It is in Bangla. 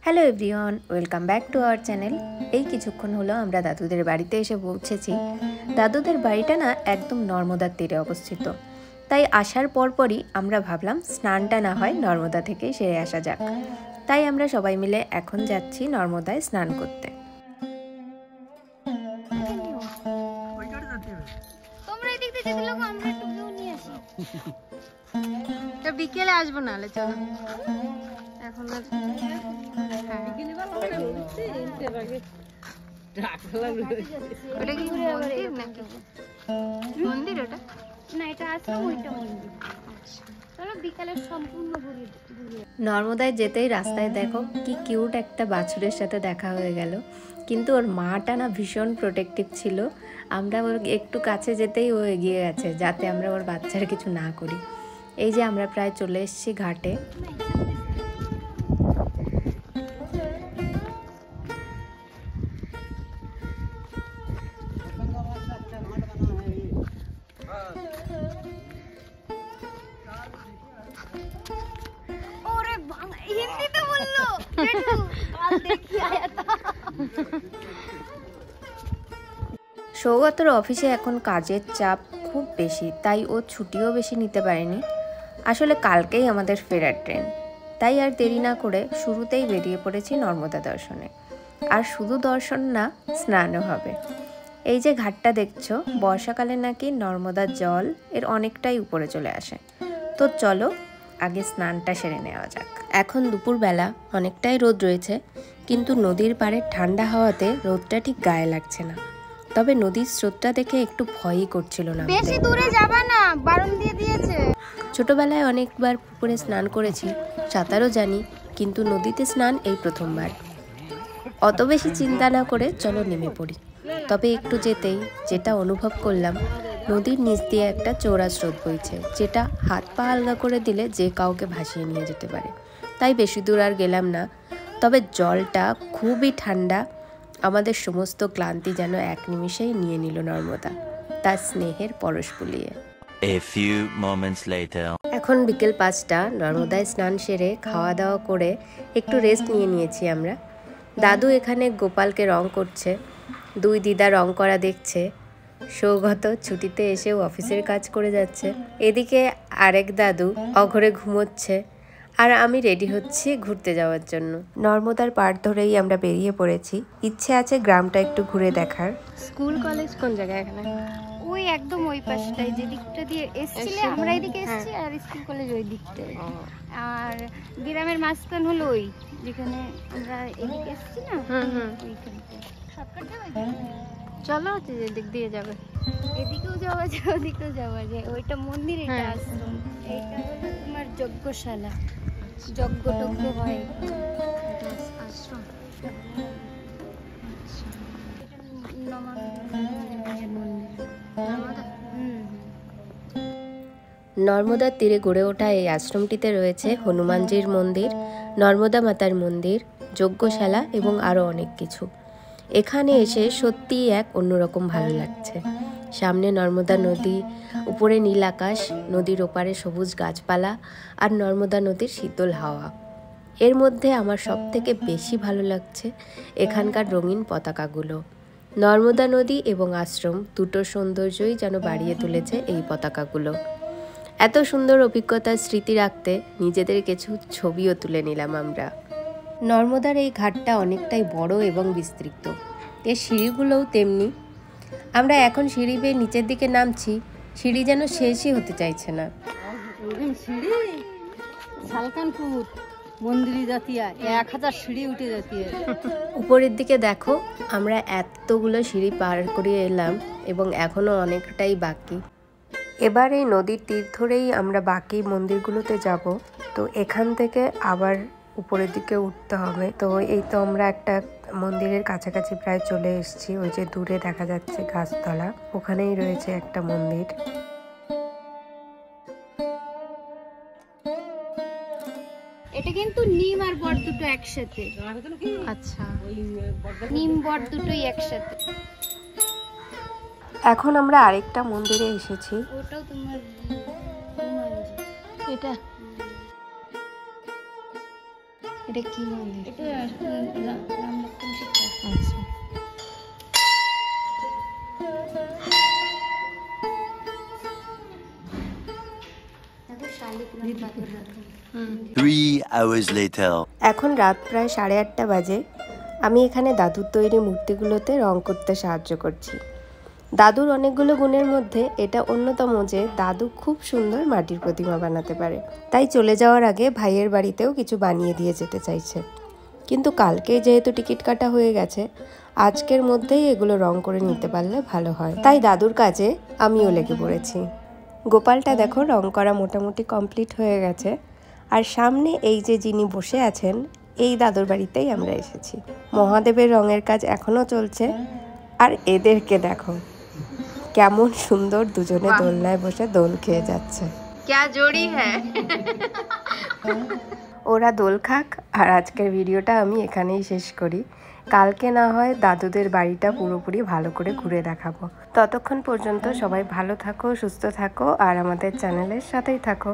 Hello everyone, welcome back to our channel. এই কিছুক্ষণ হলো আমরা দাদুদের বাড়িতে এসে পৌঁছেছি। দাদুদের বাড়িটা না একদম নর্মদার তীরে অবস্থিত, তাই আসার পরপরই আমরা ভাবলাম স্নানটা না হয় নর্মদা থেকেই সেরে আসা যাক। তাই আমরা সবাই মিলে এখন যাচ্ছি নর্মদায় স্নান করতে। বিকেলে আসবো না, চলো এখন ওটা কি মন্দির নাকি মন্দির? ওটা না, এটা আছে ওইটা মন্দির। চলো বিকালে সম্পূর্ণ নর্মদায় যেতেই রাস্তায় দেখো কি কিউট একটা বাছুরের সাথে দেখা হয়ে গেল, কিন্তু ওর মাটা না ভীষণ প্রোটেক্টিভ ছিল। আমরা ওর একটু কাছে যেতেই ও এগিয়ে গেছে যাতে আমরা ওর বাচ্চার কিছু না করি। এই যে আমরা প্রায় চলে এসেছি ঘাটে। সৌগতর অফিসে এখন কাজের চাপ খুব বেশি, তাই ও ছুটিও বেশি নিতে পারেনি। আসলে কালকেই আমাদের ফেরার ট্রেন, তাই আর দেরি না করে শুরুতেই বেরিয়ে পড়েছি নর্মদা দর্শনে। আর শুধু দর্শন না, স্নানও হবে। এই যে ঘাটটা দেখছো, বর্ষাকালে নাকি নর্মদার জল এর অনেকটাই উপরে চলে আসে। তো চলো আগে স্নানটা সেরে নেওয়া যাক। এখন দুপুরবেলা, অনেকটাই রোদ রয়েছে, কিন্তু নদীর পাড়ে ঠান্ডা হাওয়াতে রোদটা ঠিক গায়ে লাগছে না। তবে নদীর স্রোতটা দেখে একটু ভয়ই করছিল না। বেশি দূরে যাবা না, বারণ দিয়ে দিয়েছে। ছোটবেলায় অনেকবার পুকুরে স্নান করেছি, সাঁতারও জানি, কিন্তু নদীতে স্নান এই প্রথমবার। অত বেশি চিন্তা না করে চলো নেমে পড়ি। তবে একটু যেতেই যেটা অনুভব করলাম, নদীর নিচ দিয়ে একটা চওড়া স্রোত বইছে, যেটা হাত পা আলগা করে দিলে যে কাউকে ভাসিয়ে নিয়ে যেতে পারে। তাই বেশি দূর আর গেলাম না। তবে জলটা খুবই ঠান্ডা, আমাদের সমস্ত ক্লান্তি যেন এক নিমিষেই নিয়ে নিল নর্মদা তার স্নেহের পরশ বুলিয়ে। A few moments later. এখন বিকেল 5টা। নর্মদায় স্নান সেরে খাওয়া দাওয়া করে একটু রেস্ট নিয়েছি আমরা। দাদু এখানে গোপালকে রং করছে, দুই দিদা রং করা দেখছে। সৌগত ছুটিতে এসেও অফিসের কাজ করে যাচ্ছে। এদিকে আরেক দাদু অঘরে ঘুমোচ্ছে, আর আমি রেডি হচ্ছি ঘুরতে যাওয়ার জন্য। নর্মদার পাড় ধরেই আমরা বেরিয়ে পড়েছি। ইচ্ছে আছে গ্রামটা একটু ঘুরে দেখার। স্কুল কলেজ কোন জায়গায় এখানে? ওই একদম ওই পাশটাই, যে দিকটা দিয়ে এসেছিলে আমরা এদিকে এসেছি, আর স্কুল কলেজ ওই দিকটায়। আর গ্রামের মাঝখান হলো ওই যেখানে আমরা এদিকে এসেছি না, ওইখানটা শর্টকাট যাবে। চলো যেদিক দিয়ে যাবে, এদিকেও যাওয়া যায় ওদিকেও যাওয়া যায়। ওইটা মন্দির, এটা আশ্রম। এইটা হলো তোমার যজ্ঞশালা, যজ্ঞ টজ্ঞ হয় আশ্রম। নর্মদার তীরে গড়ে ওঠা এই আশ্রমটিতে রয়েছে হনুমানজির মন্দির, নর্মদা মাতার মন্দির, যজ্ঞশালা এবং আরও অনেক কিছু। এখানে এসে সত্যিই এক অন্যরকম ভালো লাগছে। সামনে নর্মদা নদী, উপরে নীল আকাশ, নদীর ওপারে সবুজ গাছপালা আর নর্মদা নদীর শীতল হাওয়া। এর মধ্যে আমার সবথেকে বেশি ভালো লাগছে এখানকার রঙিন পতাকাগুলো। নর্মদা নদী এবং আশ্রম দুটোর সৌন্দর্যই যেন বাড়িয়ে তুলেছে এই পতাকাগুলো। এত সুন্দর অভিজ্ঞতার স্মৃতি রাখতে নিজেদের কিছু ছবিও তুলে নিলাম আমরা। নর্মদার এই ঘাটটা অনেকটাই বড় এবং বিস্তৃত, এর সিঁড়িগুলোও তেমনি। আমরা এখন সিঁড়ি বেয়ে নিচের দিকে নামছি, সিঁড়ি যেন শেষই হতে চাইছে না। উপরের দিকে দেখো, আমরা এতগুলো সিঁড়ি পার করে এলাম এবং এখনো অনেকটাই বাকি। এবার এই নদীর তীর ধরেই আমরা বাকি মন্দিরগুলোতে যাব। তো এখান থেকে আবার উপরের দিকে উঠতে হবে। তো এই তো আমরা একটা মন্দিরের কাছাকাছি প্রায় চলে এসেছি। ওই যে দূরে দেখা যাচ্ছে গাছতলা, ওখানেই রয়েছে একটা মন্দির। এটা কিন্তু নিম আর বট দুটো একসাথে। আচ্ছা, নিম বট দুটোই একসাথে। এখন আমরা আরেকটা মন্দিরে এসেছি। ওটাও তোমার এটা এটা কি মন্দির? এটা রাম লক্ষ্মণ সীতা। আচ্ছা। দেখো শালিগ্রাম পাথর রাখা। 3 hours later. এখন রাত প্রায় 8:30 বাজে। আমি এখানে দাদুর তৈরি মূর্তিগুলোতে রং করতে সাহায্য করছি। দাদুর অনেকগুলো গুণের মধ্যে এটা অন্যতম যে দাদু খুব সুন্দর মাটির প্রতিমা বানাতে পারে। তাই চলে যাওয়ার আগে ভাইয়ের বাড়িতেও কিছু বানিয়ে দিয়ে যেতে চাইছে। কিন্তু কালকে যেহেতু টিকিট কাটা হয়ে গেছে, আজকের মধ্যেই এগুলো রং করে নিতে পারলে ভালো হয়। তাই দাদুর কাজে আমিও লেগে পড়েছি। গোপালটা দেখো রং করা মোটামুটি কমপ্লিট হয়ে গেছে। আর সামনে এই যে যিনি বসে আছেন, এই দাদুর বাড়িতেই আমরা এসেছি। মহাদেবের রঙের কাজ এখনো চলছে। আর এদেরকে দেখো কেমন সুন্দর দুজনে দোলনায় বসে দোল খেয়ে যাচ্ছে। क्या जोड़ी है। ওরা দোল খাক, আর আজকের ভিডিওটা আমি এখানেই শেষ করি। কালকে না হয় দাদুদের বাড়িটা পুরোপুরি ভালো করে ঘুরে দেখাবো। ততক্ষণ পর্যন্ত সবাই ভালো থাকো, সুস্থ থাকো, আর আমাদের চ্যানেলের সাথেই থাকো।